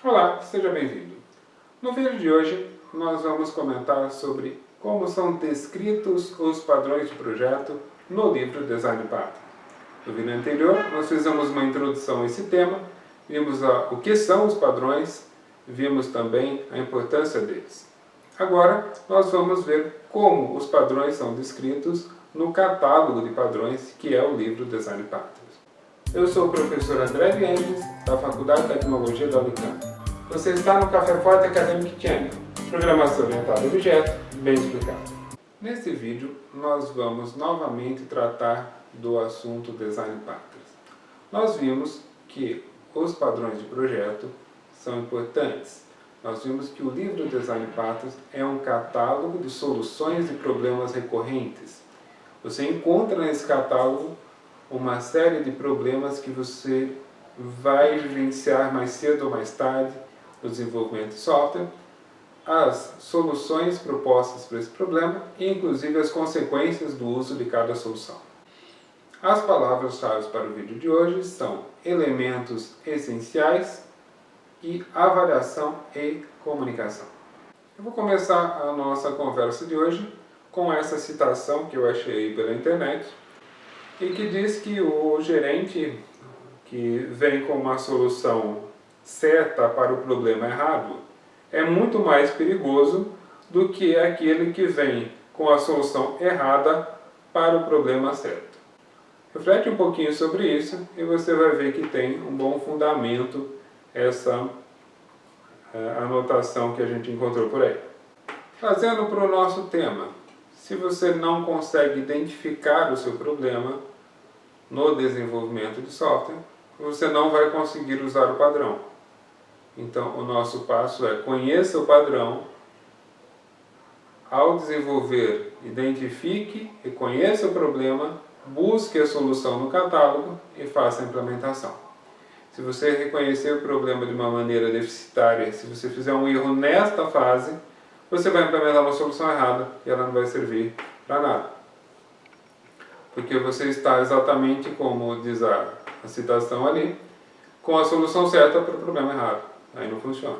Olá, seja bem-vindo. No vídeo de hoje, nós vamos comentar sobre como são descritos os padrões de projeto no livro Design Pattern. No vídeo anterior, nós fizemos uma introdução a esse tema, vimos o que são os padrões, vimos também a importância deles. Agora, nós vamos ver como os padrões são descritos no catálogo de padrões, que é o livro Design Patterns. Eu sou o professor André Vienges, da Faculdade de Tecnologia da Unicamp. Você está no Café Forte Academic Channel, programação orientada a objeto, bem explicado. Neste vídeo, nós vamos novamente tratar do assunto Design Patterns. Nós vimos que os padrões de projeto são importantes. Nós vimos que o livro Design Patterns é um catálogo de soluções de problemas recorrentes. Você encontra nesse catálogo uma série de problemas que você vai vivenciar mais cedo ou mais tarde no desenvolvimento de software, as soluções propostas para esse problema e inclusive as consequências do uso de cada solução. As palavras-chave para o vídeo de hoje são elementos essenciais e avaliação e comunicação. Eu vou começar a nossa conversa de hoje com essa citação que eu achei pela internet e que diz que o gerente que vem com uma solução certa para o problema errado é muito mais perigoso do que aquele que vem com a solução errada para o problema certo. Reflete um pouquinho sobre isso e você vai ver que tem um bom fundamento essa anotação que a gente encontrou por aí. Trazendo para o nosso tema, se você não consegue identificar o seu problema no desenvolvimento de software, você não vai conseguir usar o padrão. Então, o nosso passo é: conheça o padrão. Ao desenvolver, identifique e conheça o problema, busque a solução no catálogo e faça a implementação. Se você reconhecer o problema de uma maneira deficitária, se você fizer um erro nesta fase, você vai implementar uma solução errada e ela não vai servir para nada. Porque você está exatamente, como diz a citação ali, com a solução certa para o problema errado. Aí não funciona.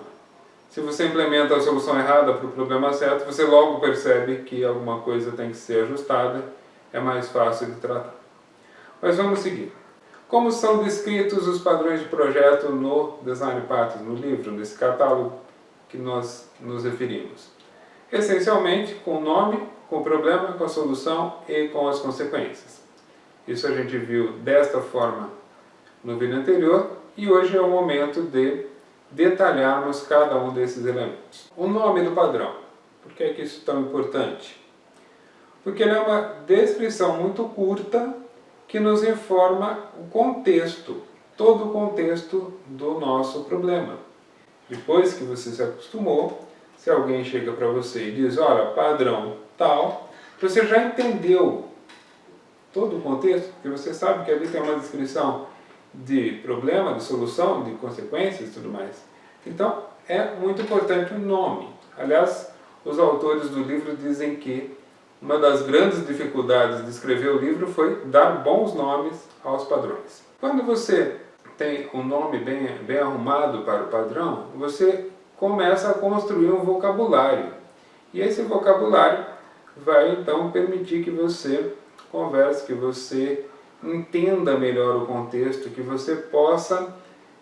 Se você implementa a solução errada para o problema certo, você logo percebe que alguma coisa tem que ser ajustada, é mais fácil de tratar. Mas vamos seguir. Como são descritos os padrões de projeto no Design Patterns, no livro, nesse catálogo que nós nos referimos? Essencialmente com o nome, com o problema, com a solução e com as consequências. Isso a gente viu desta forma no vídeo anterior e hoje é o momento de detalharmos cada um desses elementos. O nome do padrão. Por que é que isso é tão importante? Porque ele é uma descrição muito curta que nos informa o contexto, todo o contexto do nosso problema. Depois que você se acostumou, se alguém chega para você e diz, olha, padrão tal, você já entendeu todo o contexto, porque você sabe que ali tem uma descrição de problema, de solução, de consequências e tudo mais. Então, é muito importante o nome. Aliás, os autores do livro dizem que uma das grandes dificuldades de escrever o livro foi dar bons nomes aos padrões. Quando você tem um nome bem arrumado para o padrão, você começa a construir um vocabulário. E esse vocabulário vai então permitir que você converse, que você entenda melhor o contexto, que você possa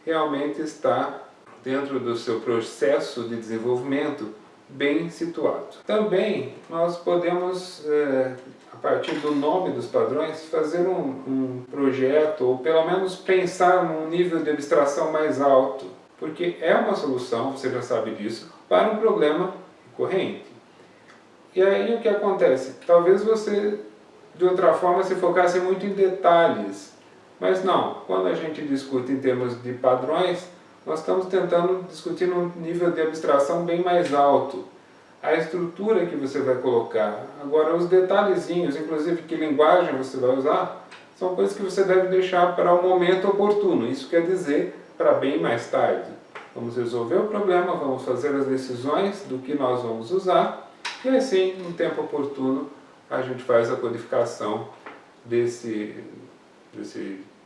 realmente estar dentro do seu processo de desenvolvimento bem situado. Também nós podemos, a partir do nome dos padrões, fazer um projeto, ou pelo menos pensar num nível de abstração mais alto, porque é uma solução, você já sabe disso, para um problema recorrente. E aí o que acontece? Talvez você, de outra forma, se focasse muito em detalhes, mas não, quando a gente discute em termos de padrões, nós estamos tentando discutir num nível de abstração bem mais alto. A estrutura que você vai colocar. Agora, os detalhezinhos, inclusive que linguagem você vai usar, são coisas que você deve deixar para o momento oportuno. Isso quer dizer, para bem mais tarde. Vamos resolver o problema, vamos fazer as decisões do que nós vamos usar, e assim, no tempo oportuno, a gente faz a codificação desse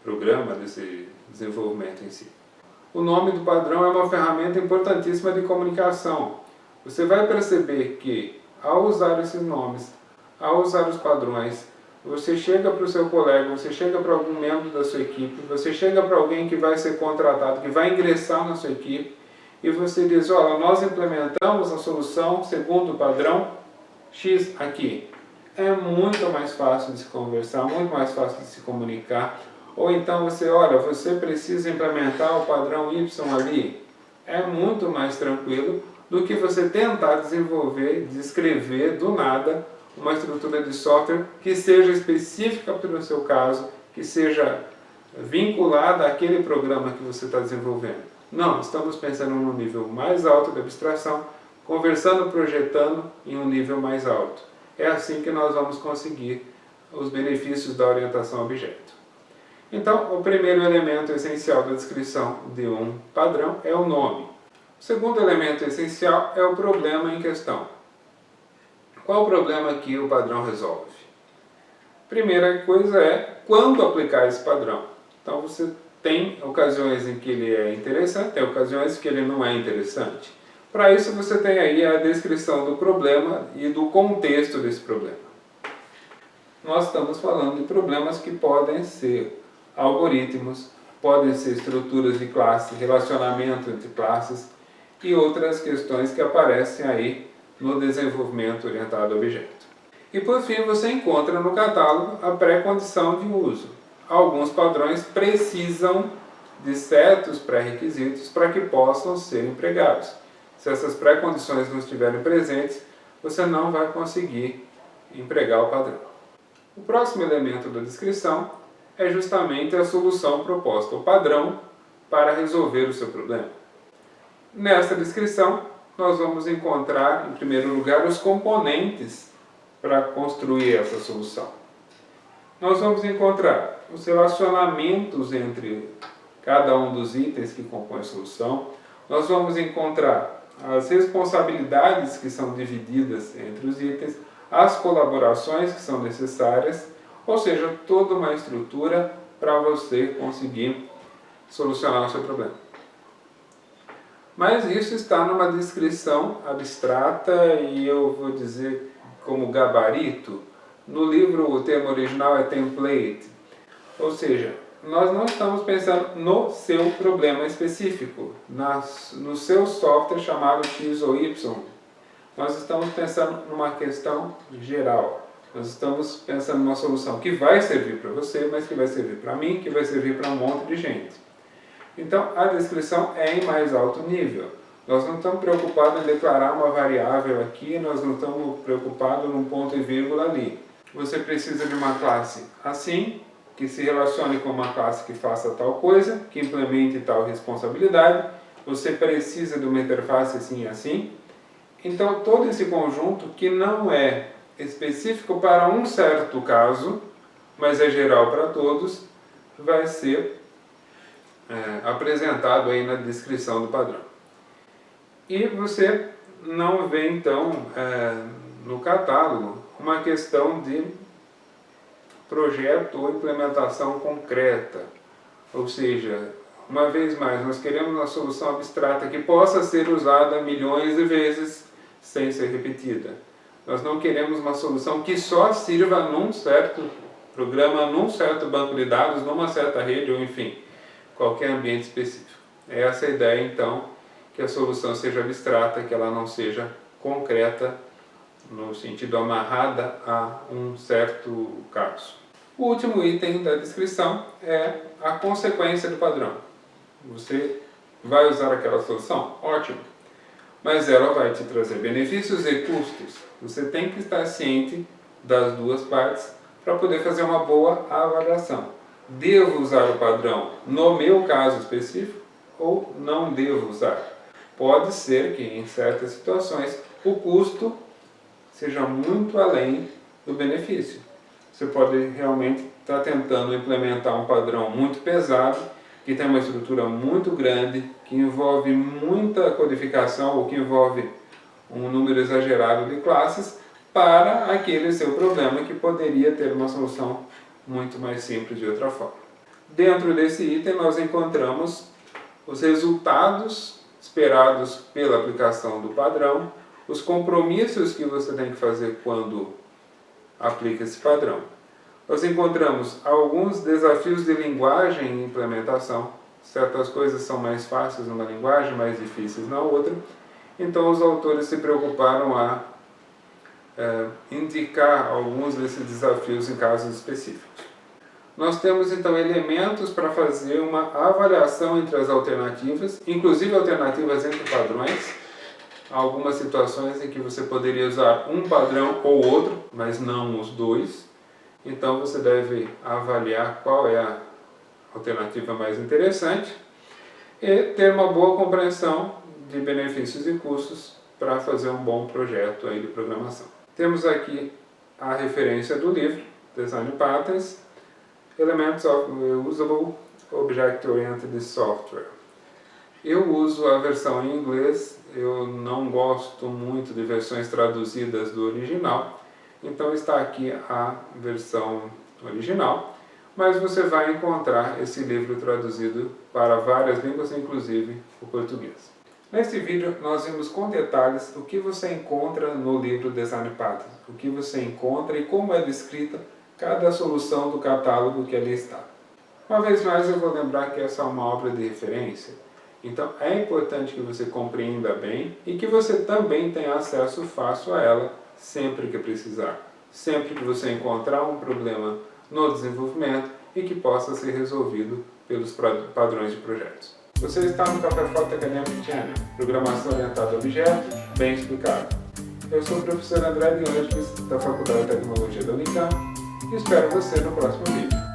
programa, desse desenvolvimento em si. O nome do padrão é uma ferramenta importantíssima de comunicação. Você vai perceber que, ao usar esses nomes, ao usar os padrões, você chega para o seu colega, você chega para algum membro da sua equipe, você chega para alguém que vai ser contratado, que vai ingressar na sua equipe, e você diz, olha, nós implementamos a solução segundo o padrão X aqui. É muito mais fácil de se conversar, muito mais fácil de se comunicar. Ou então você, olha, você precisa implementar o padrão Y ali. É muito mais tranquilo do que você tentar desenvolver, descrever do nada uma estrutura de software que seja específica para o seu caso, que seja vinculada àquele programa que você está desenvolvendo. Não, estamos pensando num nível mais alto de abstração, conversando, projetando em um nível mais alto. É assim que nós vamos conseguir os benefícios da orientação a objeto. Então, o primeiro elemento essencial da descrição de um padrão é o nome. O segundo elemento essencial é o problema em questão. Qual o problema que o padrão resolve? Primeira coisa é quando aplicar esse padrão. Então, você tem ocasiões em que ele é interessante, tem ocasiões em que ele não é interessante. Para isso, você tem aí a descrição do problema e do contexto desse problema. Nós estamos falando de problemas que podem ser algoritmos, podem ser estruturas de classe, relacionamento entre classes e outras questões que aparecem aí no desenvolvimento orientado a objeto. E por fim, você encontra no catálogo a pré-condição de uso. Alguns padrões precisam de certos pré-requisitos para que possam ser empregados. Se essas pré-condições não estiverem presentes, você não vai conseguir empregar o padrão. O próximo elemento da descrição é justamente a solução proposta, o padrão para resolver o seu problema. Nesta descrição, nós vamos encontrar, em primeiro lugar, os componentes para construir essa solução. Nós vamos encontrar os relacionamentos entre cada um dos itens que compõem a solução. Nós vamos encontrar as responsabilidades que são divididas entre os itens, as colaborações que são necessárias, ou seja, toda uma estrutura para você conseguir solucionar o seu problema. Mas isso está numa descrição abstrata e eu vou dizer como gabarito. No livro o termo original é template, ou seja, nós não estamos pensando no seu problema específico, no seu software chamado X ou Y. Nós estamos pensando numa questão geral. Nós estamos pensando numa solução que vai servir para você, mas que vai servir para mim, que vai servir para um monte de gente. Então, a descrição é em mais alto nível. Nós não estamos preocupados em declarar uma variável aqui, nós não estamos preocupados num ponto e vírgula ali. Você precisa de uma classe assim, que se relacione com uma classe que faça tal coisa, que implemente tal responsabilidade. Você precisa de uma interface assim e assim. Então, todo esse conjunto, que não é específico para um certo caso, mas é geral para todos, vai ser apresentado aí na descrição do padrão. E você não vê, então, no catálogo, uma questão de projeto ou implementação concreta. Ou seja, uma vez mais, nós queremos uma solução abstrata que possa ser usada milhões de vezes sem ser repetida. Nós não queremos uma solução que só sirva num certo programa, num certo banco de dados, numa certa rede, ou enfim, qualquer ambiente específico. É essa a ideia, então, que a solução seja abstrata, que ela não seja concreta, no sentido amarrada a um certo caso. O último item da descrição é a consequência do padrão. Você vai usar aquela solução? Ótimo! Mas ela vai te trazer benefícios e custos. Você tem que estar ciente das duas partes para poder fazer uma boa avaliação. Devo usar o padrão no meu caso específico ou não devo usar? Pode ser que em certas situações o custo seja muito além do benefício. Você pode realmente estar tentando implementar um padrão muito pesado, que tem uma estrutura muito grande, que envolve muita codificação ou que envolve um número exagerado de classes, para aquele seu problema que poderia ter uma solução muito mais simples de outra forma. Dentro desse item nós encontramos os resultados esperados pela aplicação do padrão, os compromissos que você tem que fazer quando aplica esse padrão. Nós encontramos alguns desafios de linguagem e implementação. Certas coisas são mais fáceis numa linguagem, mais difíceis na outra. Então os autores se preocuparam a indicar alguns desses desafios em casos específicos. Nós temos então elementos para fazer uma avaliação entre as alternativas, inclusive alternativas entre padrões. Há algumas situações em que você poderia usar um padrão ou outro, mas não os dois. Então você deve avaliar qual é a alternativa mais interessante e ter uma boa compreensão de benefícios e custos para fazer um bom projeto aí de programação. Temos aqui a referência do livro, Design Patterns, Elements of Usable Object-Oriented Software. Eu uso a versão em inglês, eu não gosto muito de versões traduzidas do original, então está aqui a versão original, mas você vai encontrar esse livro traduzido para várias línguas, inclusive o português. Neste vídeo nós vimos com detalhes o que você encontra no livro Design Patterns, o que você encontra e como é descrita cada solução do catálogo que ali está. Uma vez mais eu vou lembrar que essa é uma obra de referência, então é importante que você compreenda bem e que você também tenha acesso fácil a ela sempre que precisar, sempre que você encontrar um problema no desenvolvimento e que possa ser resolvido pelos padrões de projetos. Você está no Café Foto Academic Channel, programação orientada a objetos, bem explicado. Eu sou o professor André de Angeles, da Faculdade de Tecnologia da Unicamp, e espero você no próximo vídeo.